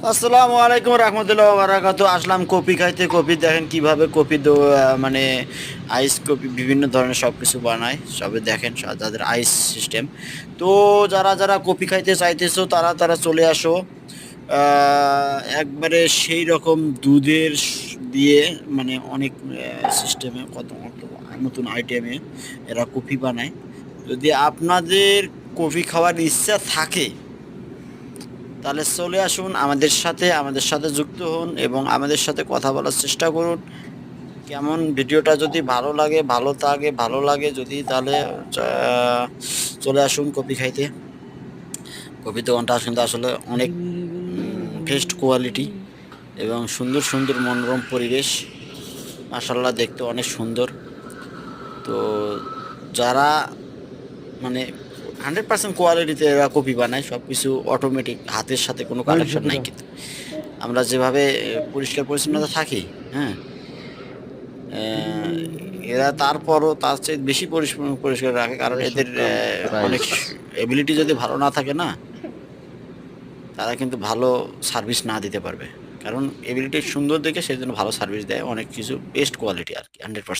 আসসালামু আলাইকুম রহমতুল্লাহ বারাকাতু। আসলাম কপি খাইতে। কপি দেখেন কিভাবে কপি মানে আইস কপি বিভিন্ন ধরনের সব কিছু বানায় সবে দেখেন যাদের আইস সিস্টেম। তো যারা যারা কপি খাইতে চাইতেছো তারা তারা চলে আসো। একবারে সেই রকম দুধের দিয়ে মানে অনেক সিস্টেমে কত কত নতুন আইটেমে এরা কফি বানায়। যদি আপনাদের কফি খাওয়ার ইচ্ছা থাকে তাহলে চলে আসুন আমাদের সাথে যুক্ত হন এবং আমাদের সাথে কথা বলার চেষ্টা করুন। কেমন ভিডিওটা যদি ভালো লাগে যদি তাহলে আহ, চলে আসুন কফি খাইতে। কফি দোকানটা কিন্তু আসলে অনেক বেস্ট কোয়ালিটি এবং সুন্দর সুন্দর মনোরম পরিবেশ। মাশাল্লাহ দেখতে অনেক সুন্দর। তো যারা মানে 100% কোয়ালিটিতে এরা কপি বানায়, সব কিছু অটোমেটিক, হাতের সাথে কোনো কানেকশন নাই। কিন্তু আমরা যেভাবে পরিষ্কার পরিচ্ছন্নতা থাকি, হ্যাঁ, আহ, এরা তারপরও তার চেয়ে বেশি পরিষ্কার রাখে, কারণ এদের অনেক এবিলিটি যদি ভালো না থাকে না, তারা কিন্তু ভালো সার্ভিস না দিতে পারবে। কারণ এবিলিটি সুন্দর দেখে সেই জন্য ভালো সার্ভিস দেয়, অনেক কিছু বেস্ট কোয়ালিটি আর কি, 100%।